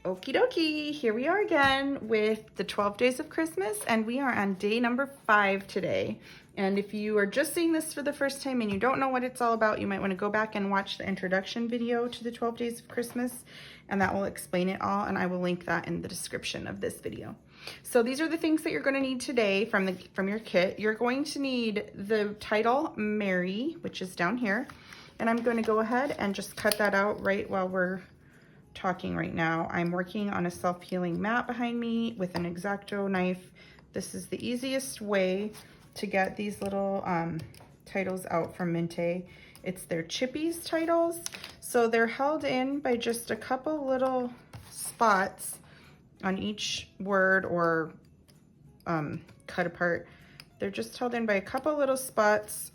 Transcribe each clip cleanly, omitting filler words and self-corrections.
Okie dokie, here we are again with the 12 days of Christmas, and we are on day number 5 today. And if you are just seeing this for the first time and you don't know what it's all about, you might want to go back and watch the introduction video to the 12 days of Christmas, and that will explain it all, and I will link that in the description of this video. So these are the things that you're going to need today from your kit. You're going to need the title Mary, which is down here, and I'm going to go ahead and just cut that out right while we're talking right now. I'm working on a self-healing mat behind me with an X-Acto knife. This is the easiest way to get these little titles out from Minte. It's their Chippies titles. So they're held in by just a couple little spots on each word or cut apart. They're just held in by a couple little spots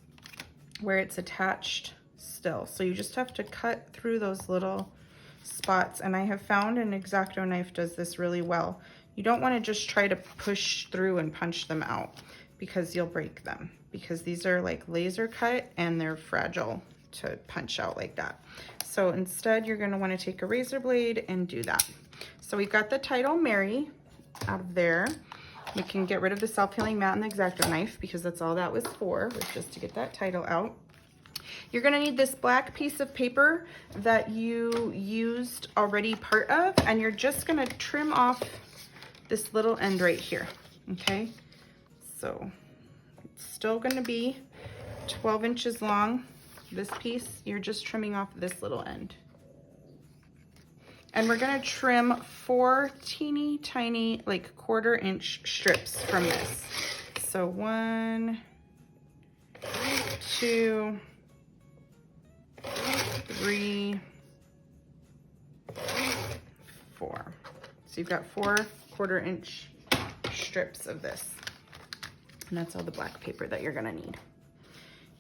where it's attached still. So you just have to cut through those little spots, and I have found an X-Acto knife does this really well. You don't want to just try to push through and punch them out because you'll break them, because these are like laser cut and they're fragile to punch out like that. So instead you're going to want to take a razor blade and do that. So we've got the title Mary out of there. We can get rid of the self-healing mat and the X-Acto knife because that's all that was for, was just to get that title out. You're going to need this black piece of paper that you used already part of, and you're just going to trim off this little end right here, okay? So it's still going to be 12 inches long, this piece. You're just trimming off this little end. And we're going to trim 4 teeny tiny, like 1/4 inch strips from this. So 1, 2, 3, 4. So you've got 4 1/4 inch strips of this. And that's all the black paper that you're gonna need.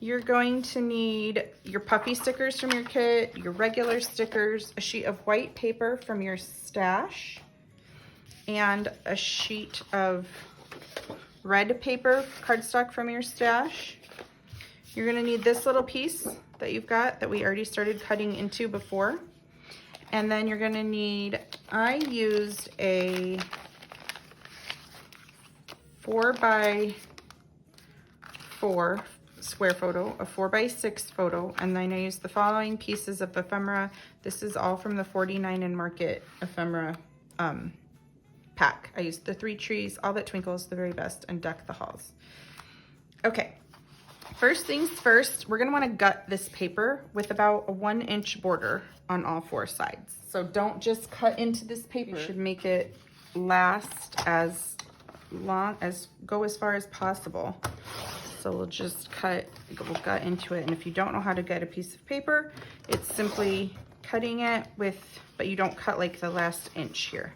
You're going to need your puffy stickers from your kit, your regular stickers, a sheet of white paper from your stash, and a sheet of red paper cardstock from your stash. You're gonna need this little piece that you've got that we already started cutting into before. And then you're gonna need, I used a 4x4 square photo, a 4x6 photo, and then I used the following pieces of ephemera. This is all from the 49 in Market ephemera pack. I used the 3 trees, all that twinkles, the very best, and deck the halls. Okay. First things first, we're gonna wanna gut this paper with about a 1 inch border on all 4 sides. So don't just cut into this paper. You should make it last as long as, go as far as possible. So we'll just gut into it. And if you don't know how to gut a piece of paper, it's simply cutting it with, but you don't cut like the last inch here.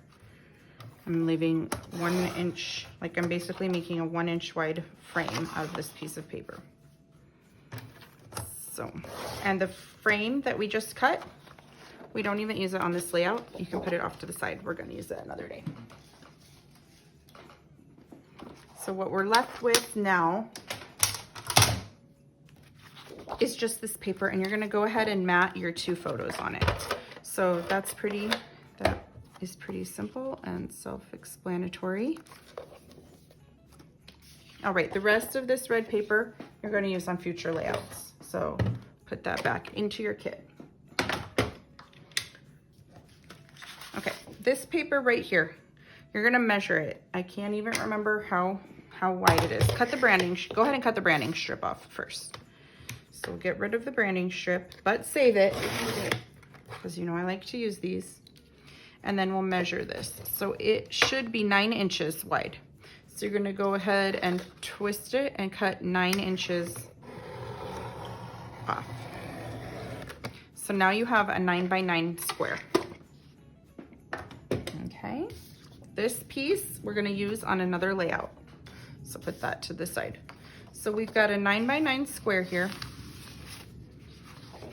I'm leaving 1 inch, like I'm basically making a 1 inch wide frame out of this piece of paper. So, and the frame that we just cut, we don't even use it on this layout. You can put it off to the side. We're going to use it another day. So what we're left with now is just this paper, and you're going to go ahead and mat your 2 photos on it. So that is pretty simple and self-explanatory. All right, the rest of this red paper you're going to use on future layouts. So put that back into your kit. Okay, this paper right here, you're gonna measure it. I can't even remember how wide it is. Cut the branding, go ahead and cut the branding strip off first. So get rid of the branding strip, but save it, because you know I like to use these. And then we'll measure this. So it should be 9 inches wide. So you're gonna go ahead and twist it and cut 9 inches off. So now you have a 9x9 square. Okay, this piece we're going to use on another layout. So put that to the side. So we've got a 9x9 square here.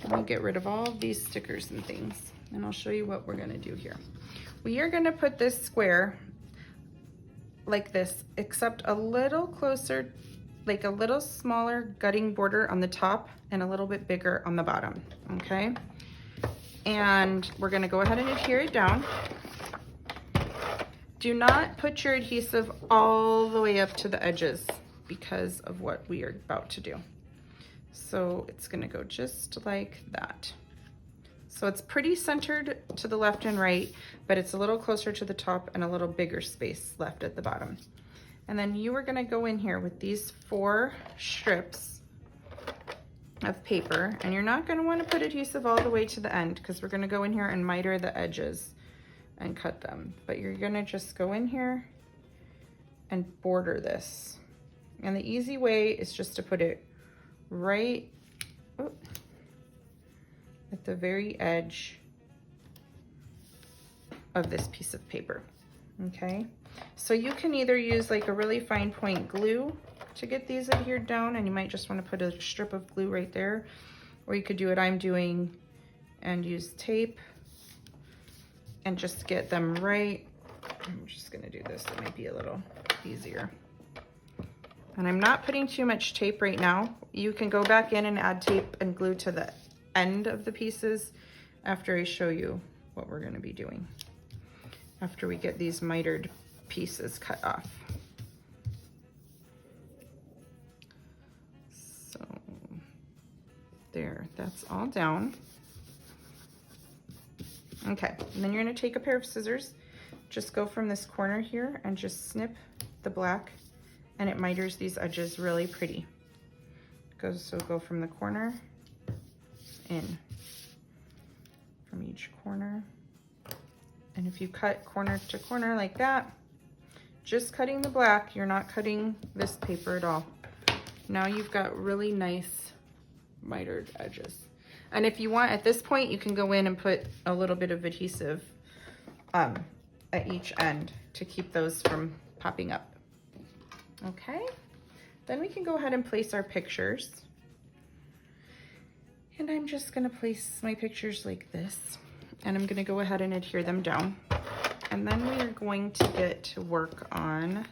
Let me get rid of all of these stickers and things, and I'll show you what we're going to do here. We are going to put this square like this, except a little closer, like a little smaller gutting border on the top and a little bit bigger on the bottom, okay? And we're gonna go ahead and adhere it down. Do not put your adhesive all the way up to the edges because of what we are about to do. So it's gonna go just like that. So it's pretty centered to the left and right, but it's a little closer to the top and a little bigger space left at the bottom. And then you are gonna go in here with these 4 strips of paper, and you're not gonna wanna put adhesive all the way to the end because we're gonna go in here and miter the edges and cut them. But you're gonna just go in here and border this. And the easy way is just to put it right at the very edge of this piece of paper, okay? So you can either use like a really fine point glue to get these adhered down, and you might just want to put a strip of glue right there, or you could do what I'm doing and use tape and just get them right. I'm just gonna do this, it might be a little easier. And I'm not putting too much tape right now. You can go back in and add tape and glue to the end of the pieces after I show you what we're gonna be doing, after we get these mitered pieces cut off. So there, that's all down. Okay, and then you're gonna take a pair of scissors, just go from this corner here and just snip the black, and it miters these edges really pretty. So go from the corner in, from each corner. And if you cut corner to corner like that, just cutting the black, you're not cutting this paper at all. Now you've got really nice mitered edges. And if you want, at this point, you can go in and put a little bit of adhesive at each end to keep those from popping up. Okay, then we can go ahead and place our pictures. And I'm just gonna place my pictures like this, and I'm gonna go ahead and adhere them down. And then we are going to get to work on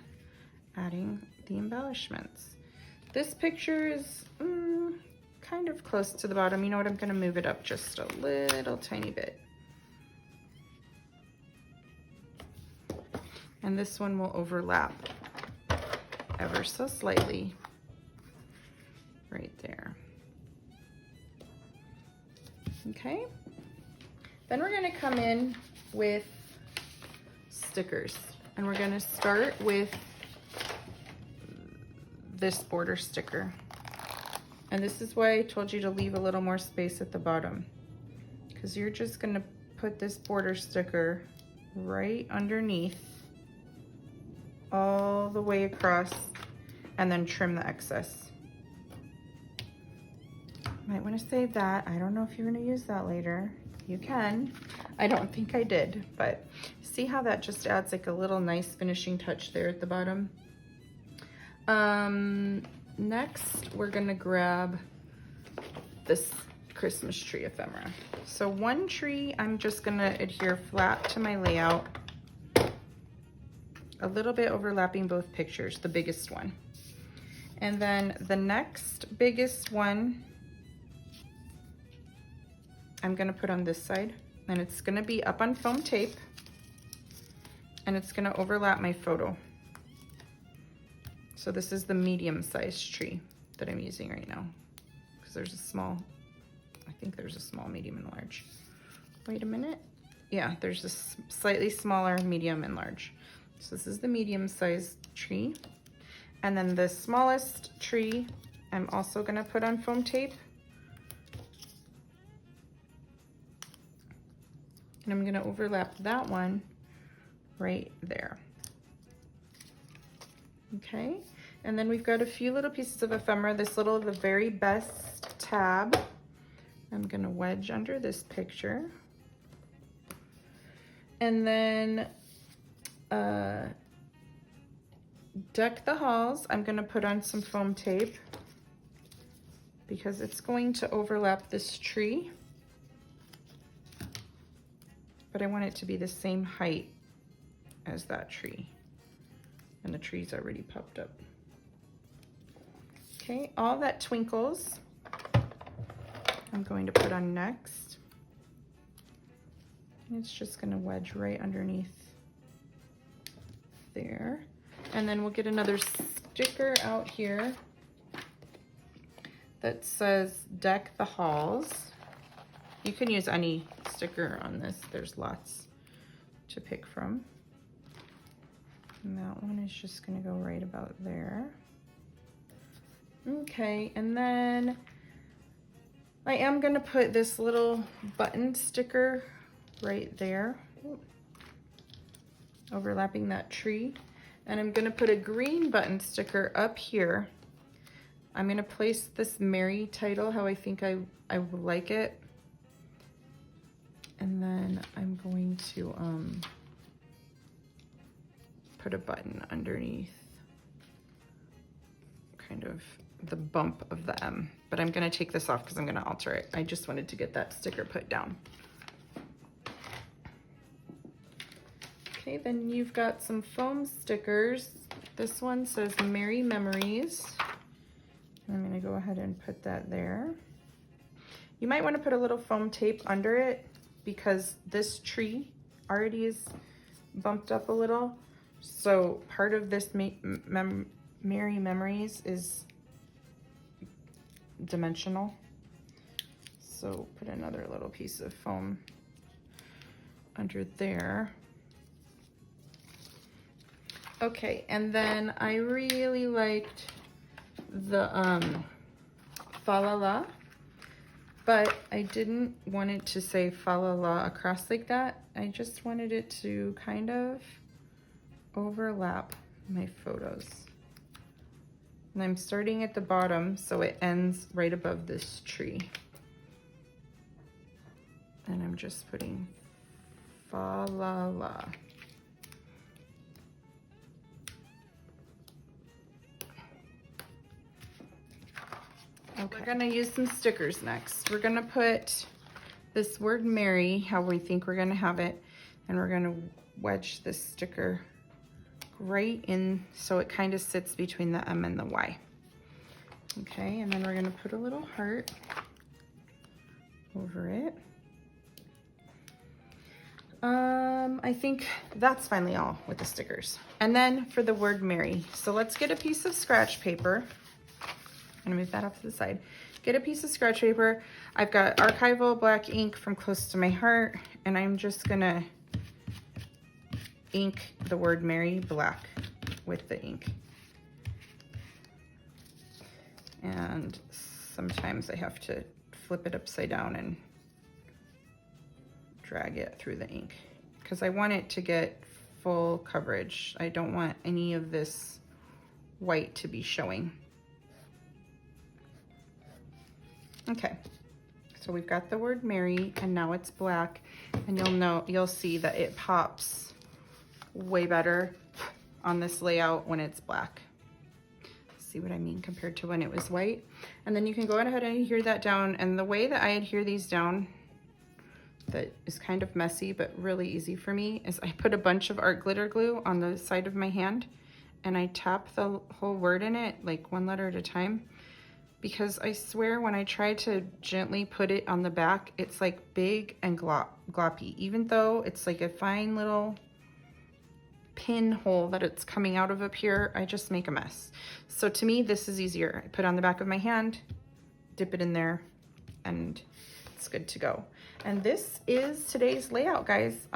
adding the embellishments. This picture is kind of close to the bottom. You know what, I'm gonna move it up just a little tiny bit. And this one will overlap ever so slightly right there. Okay, then we're gonna come in with stickers, and we're gonna start with this border sticker. And this is why I told you to leave a little more space at the bottom, because you're just gonna put this border sticker right underneath all the way across, and then trim the excess. Might want to save that. I don't know if you're going to use that later. You can. I don't think I did, but see how that just adds like a little nice finishing touch there at the bottom. Next, we're going to grab this Christmas tree ephemera. So one tree, I'm just going to adhere flat to my layout, a little bit overlapping both pictures, the biggest one. And then the next biggest one, I'm gonna put on this side, and it's gonna be up on foam tape, and it's gonna overlap my photo. So this is the medium-sized tree that I'm using right now, because there's a small, I think there's a small, medium, and large. Wait a minute. Yeah, there's a slightly smaller, medium, and large. So this is the medium-sized tree. And then the smallest tree, I'm also gonna put on foam tape. And I'm gonna overlap that one right there. Okay, and then we've got a few little pieces of ephemera. This little, the very best tab, I'm gonna wedge under this picture. And then Deck the Halls, I'm gonna put on some foam tape because it's going to overlap this tree, but I want it to be the same height as that tree, and the tree's already popped up. Okay, All That Twinkles, I'm going to put on next. And it's just gonna wedge right underneath there. And then we'll get another sticker out here that says Deck the Halls. You can use any sticker on this. There's lots to pick from. And that one is just gonna go right about there. Okay, and then I am gonna put this little button sticker right there, overlapping that tree. And I'm gonna put a green button sticker up here. I'm gonna place this Mary title how I think I would like it. And then I'm going to put a button underneath kind of the bump of the M. But I'm gonna take this off because I'm gonna alter it. I just wanted to get that sticker put down. Okay, then you've got some foam stickers. This one says Merry Memories. I'm gonna go ahead and put that there. You might wanna put a little foam tape under it because this tree already is bumped up a little. So part of this Merry Memories is dimensional. So put another little piece of foam under there. Okay, and then I really liked the fa la la, but I didn't want it to say fa la la across like that. I just wanted it to kind of overlap my photos. And I'm starting at the bottom so it ends right above this tree. And I'm just putting fa la la. Okay. We're gonna use some stickers next. We're gonna put this word Mary, how we think we're gonna have it, and we're gonna wedge this sticker right in so it kind of sits between the M and the Y. Okay, and then we're gonna put a little heart over it. I think that's finally all with the stickers. And then for the word Mary. So let's get a piece of scratch paper. I'm gonna move that off to the side. Get a piece of scratch paper. I've got archival black ink from Close to My Heart, and I'm just gonna ink the word Mary black with the ink. And sometimes I have to flip it upside down and drag it through the ink because I want it to get full coverage. I don't want any of this white to be showing. Okay, so we've got the word Mary and now it's black, and you'll see that it pops way better on this layout when it's black. See what I mean compared to when it was white? And then you can go ahead and adhere that down, and the way that I adhere these down that is kind of messy but really easy for me is I put a bunch of art glitter glue on the side of my hand and I tap the whole word in it like one letter at a time, because I swear when I try to gently put it on the back, it's like big and gloppy, even though it's like a fine little pinhole that it's coming out of up here. I just make a mess. So to me, this is easier. I put it on the back of my hand, dip it in there, and it's good to go. And this is today's layout, guys.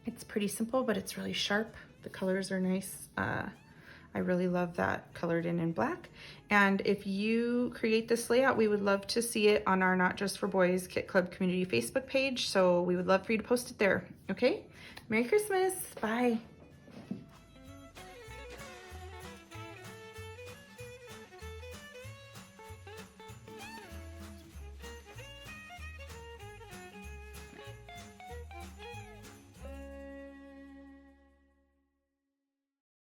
It's pretty simple, but it's really sharp. The colors are nice. I really love that colored in black. And if you create this layout, we would love to see it on our Not Just for Boys Kit Club community Facebook page. So we would love for you to post it there. Okay? Merry Christmas. Bye.